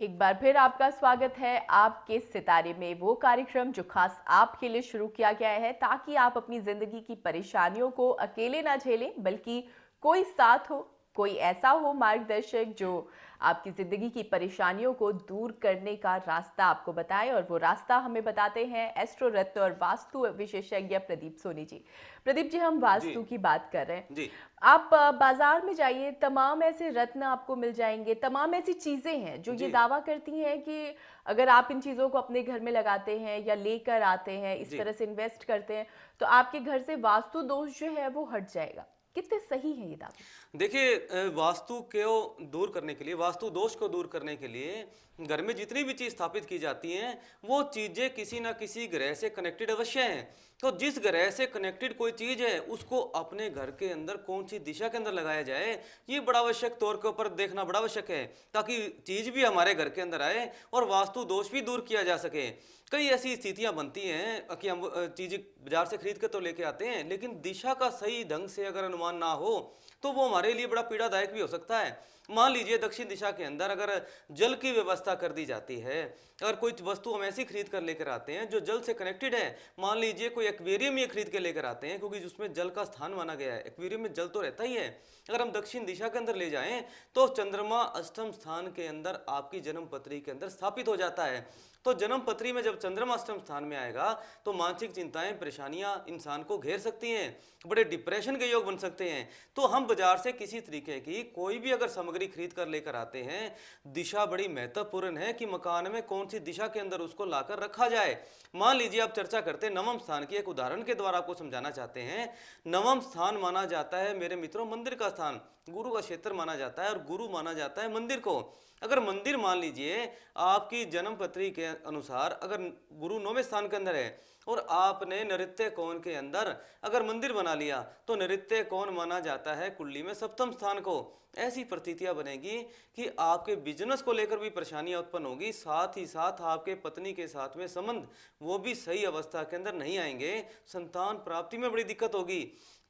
एक बार फिर आपका स्वागत है आपके सितारे में, वो कार्यक्रम जो खास आपके लिए शुरू किया गया है ताकि आप अपनी जिंदगी की परेशानियों को अकेले ना झेलें, बल्कि कोई साथ हो, कोई ऐसा हो मार्गदर्शक जो आपकी जिंदगी की परेशानियों को दूर करने का रास्ता आपको बताए। और वो रास्ता हमें बताते हैं एस्ट्रो रत्न और वास्तु विशेषज्ञ प्रदीप सोनी जी। प्रदीप जी, हम जी, वास्तु की बात कर रहे हैं। जी, आप बाजार में जाइए, तमाम ऐसे रत्न आपको मिल जाएंगे, तमाम ऐसी चीजें हैं जो ये जी, दावा करती हैं कि अगर आप इन चीजों को अपने घर में लगाते हैं या लेकर आते हैं, इस जी। तरह से इन्वेस्ट करते हैं, तो आपके घर से वास्तु दोष जो है वो हट जाएगा। कितने सही है ये दावे? देखिए वास्तु को दूर करने के लिए, वास्तु दोष को दूर करने के लिए घर में जितनी भी चीज़ स्थापित की जाती हैं, वो चीज़ें किसी न किसी ग्रह से कनेक्टेड अवश्य हैं। तो जिस ग्रह से कनेक्टेड कोई चीज़ है, उसको अपने घर के अंदर कौन सी दिशा के अंदर लगाया जाए, ये बड़ा आवश्यक तौर के ऊपर देखना बड़ा आवश्यक है, ताकि चीज़ भी हमारे घर के अंदर आए और वास्तु दोष भी दूर किया जा सके। कई ऐसी स्थितियां बनती हैं कि हम चीज़ें बाजार से खरीद के तो लेके आते हैं, लेकिन दिशा का सही ढंग से अगर अनुमान ना हो तो वो हमारे लिए बड़ा पीड़ादायक भी हो सकता है। मान लीजिए दक्षिण दिशा के अंदर अगर जल की व्यवस्था कर दी जाती है, अगर कोई वस्तु हम ऐसी खरीद कर लेकर आते हैं जो जल से कनेक्टेड है, मान लीजिए कोई एक्वेरियम ये खरीद के लेकर आते हैं क्योंकि जिसमें जल का स्थान माना गया है, एक्वेरियम में जल तो रहता ही है। अगर हम दक्षिण दिशा के अंदर ले जाएं तो चंद्रमा अष्टम स्थान के अंदर आपकी जन्म पत्री के अंदर स्थापित हो जाता है। तो जन्म पत्री में जब चंद्रमा अष्टम स्थान में आएगा तो मानसिक चिंताएं, परेशानियां इंसान को घेर सकती हैं, बड़े डिप्रेशन के योग बन सकते हैं। तो हम बाजार से किसी तरीके की कोई भी अगर सामग्री खरीद कर लेकर आते हैं, दिशा बड़ी महत्वपूर्ण है कि मकान में कौन सी दिशा के अंदर उसको लाकर रखा जाए। मान लीजिए आप चर्चा करते हैं नवम स्थान की, एक उदाहरण के द्वारा आपको समझाना चाहते हैं। नवम स्थान माना जाता है मेरे मित्रों मंदिर का स्थान, गुरु का क्षेत्र माना जाता है और गुरु माना जाता है मंदिर को। अगर मंदिर मान लीजिए आपकी जन्म पत्री के अनुसार अगर गुरु नौवें स्थान के अंदर है और आपने नृत्य कोण के अंदर अगर मंदिर बना लिया तो नृत्य कोण माना जाता है कुंडली में सप्तम स्थान को। ऐसी प्रतीतियां बनेगी कि आपके बिजनेस को लेकर भी परेशानियां उत्पन्न होगी, साथ ही साथ आपके पत्नी के साथ में संबंध वो भी सही अवस्था के अंदर नहीं आएंगे, संतान प्राप्ति में बड़ी दिक्कत होगी।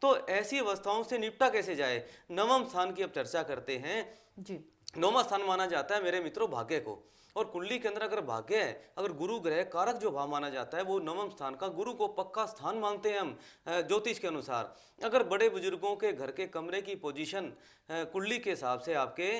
तो ऐसी अवस्थाओं से निपटा कैसे जाए, नवम स्थान की अब चर्चा करते हैं। जी। नौवां स्थान माना जाता है मेरे मित्रों भाग्य को, और कुंडली के अंदर अगर भाग्य है, अगर गुरु ग्रह कारक जो भाव माना जाता है वो नवम स्थान का, गुरु को पक्का स्थान मानते हैं हम ज्योतिष के अनुसार। अगर बड़े बुजुर्गों के घर के कमरे की पोजीशन कुंडली के हिसाब से आपके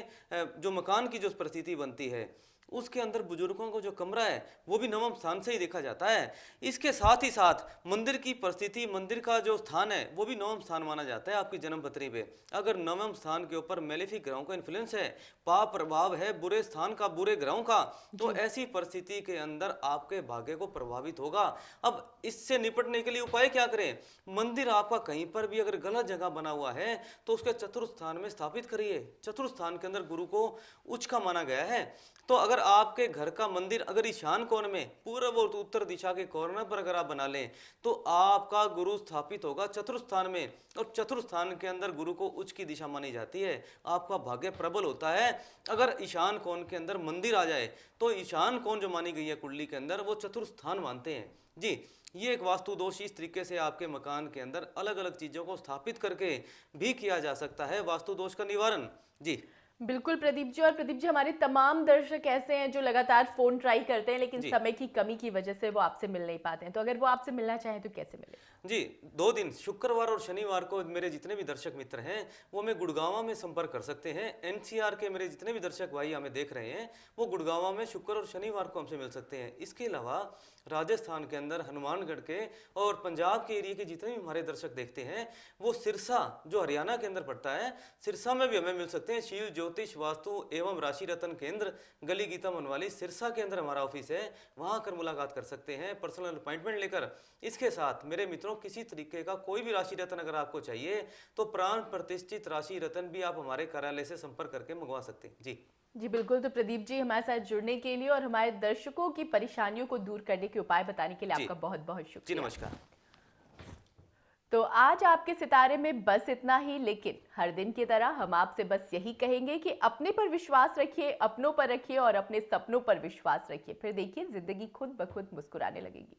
जो मकान की जो परिस्थिति बनती है उसके अंदर बुजुर्गों को जो कमरा है वो भी नवम स्थान से ही देखा जाता है। इसके साथ ही साथ मंदिर की परिस्थिति, मंदिर का जो स्थान है वो भी नवम स्थान माना जाता है आपकी जन्म पत्री पे। अगर नवम स्थान के ऊपर मेलेफिक ग्रहों का इन्फ्लुएंस है, पाप प्रभाव है बुरे स्थान का, बुरे ग्रहों का, तो जी। ऐसी परिस्थिति के अंदर आपके भाग्य को प्रभावित होगा। अब इससे निपटने के लिए उपाय क्या करें? मंदिर आपका कहीं पर भी अगर गलत जगह बना हुआ है तो उसके चतुर्थ स्थान में स्थापित करिए। चतुर्थ स्थान के अंदर गुरु को उच्च का माना गया है। तो अगर आपके घर का मंदिर अगर ईशान कोण में, पूर्व और उत्तर दिशा के कॉर्नर पर अगर आप बना लें तो आपका गुरु स्थापित होगा चतुर्थ स्थान में, और चतुर्थ स्थान के अंदर गुरु को उच्च की दिशा मानी जाती है, आपका भाग्य प्रबल होता है। अगर ईशान कोण के अंदर मंदिर आ जाए तो ईशान कोण जो मानी गई है कुंडली के अंदर वो चतुर्थ स्थान मानते हैं जी। ये एक वास्तु दोष इस तरीके से आपके मकान के अंदर अलग अलग चीजों को स्थापित करके भी किया जा सकता है वास्तु दोष का निवारण जी। बिल्कुल प्रदीप जी। और प्रदीप जी, हमारे तमाम दर्शक ऐसे हैं जो लगातार फोन ट्राई करते हैं लेकिन जी, समय की कमी की वजह से वो आपसे मिल नहीं पाते हैं, तो अगर वो आपसे मिलना चाहें तो कैसे मिले? जी, 2 दिन शुक्रवार और शनिवार को मेरे जितने भी दर्शक मित्र हैं वो हमें गुड़गांव में संपर्क कर सकते हैं। एनसीआर के मेरे जितने भी दर्शक भाई हमें देख रहे हैं वो गुड़गांव में शुक्र और शनिवार को हमसे मिल सकते हैं। इसके अलावा राजस्थान के अंदर हनुमानगढ़ के और पंजाब के एरिया के जितने भी हमारे दर्शक देखते हैं वो सिरसा जो हरियाणा के अंदर पड़ता है, सिरसा में भी हमें मिल सकते हैं। शिव ज्योतिष वास्तु एवं राशि रतन केंद्र, गली गीता मनवाली, सिरसा के अंदर हमारा ऑफिस है, वहां आकर मुलाकात कर सकते हैं पर्सनल अपॉइंटमेंट लेकर। इसके साथ मेरे मित्रों किसी तरीके का कोई भी राशि रतन अगर आपको चाहिए तो प्राण प्रतिष्ठित राशि रतन भी आप हमारे कार्यालय से संपर्क करके मंगवा सकते हैं जी। जी बिल्कुल। तो प्रदीप जी, हमारे साथ जुड़ने के लिए और हमारे दर्शकों की परेशानियों को दूर करने के उपाय बताने के लिए जी, आपका बहुत बहुत जी शुक्रिया। नमस्कार। तो आज आपके सितारे में बस इतना ही, लेकिन हर दिन की तरह हम आपसे बस यही कहेंगे कि अपने पर विश्वास रखिए, अपनों पर रखिए और अपने सपनों पर विश्वास रखिए, फिर देखिए जिंदगी खुद ब खुद मुस्कुराने लगेगी।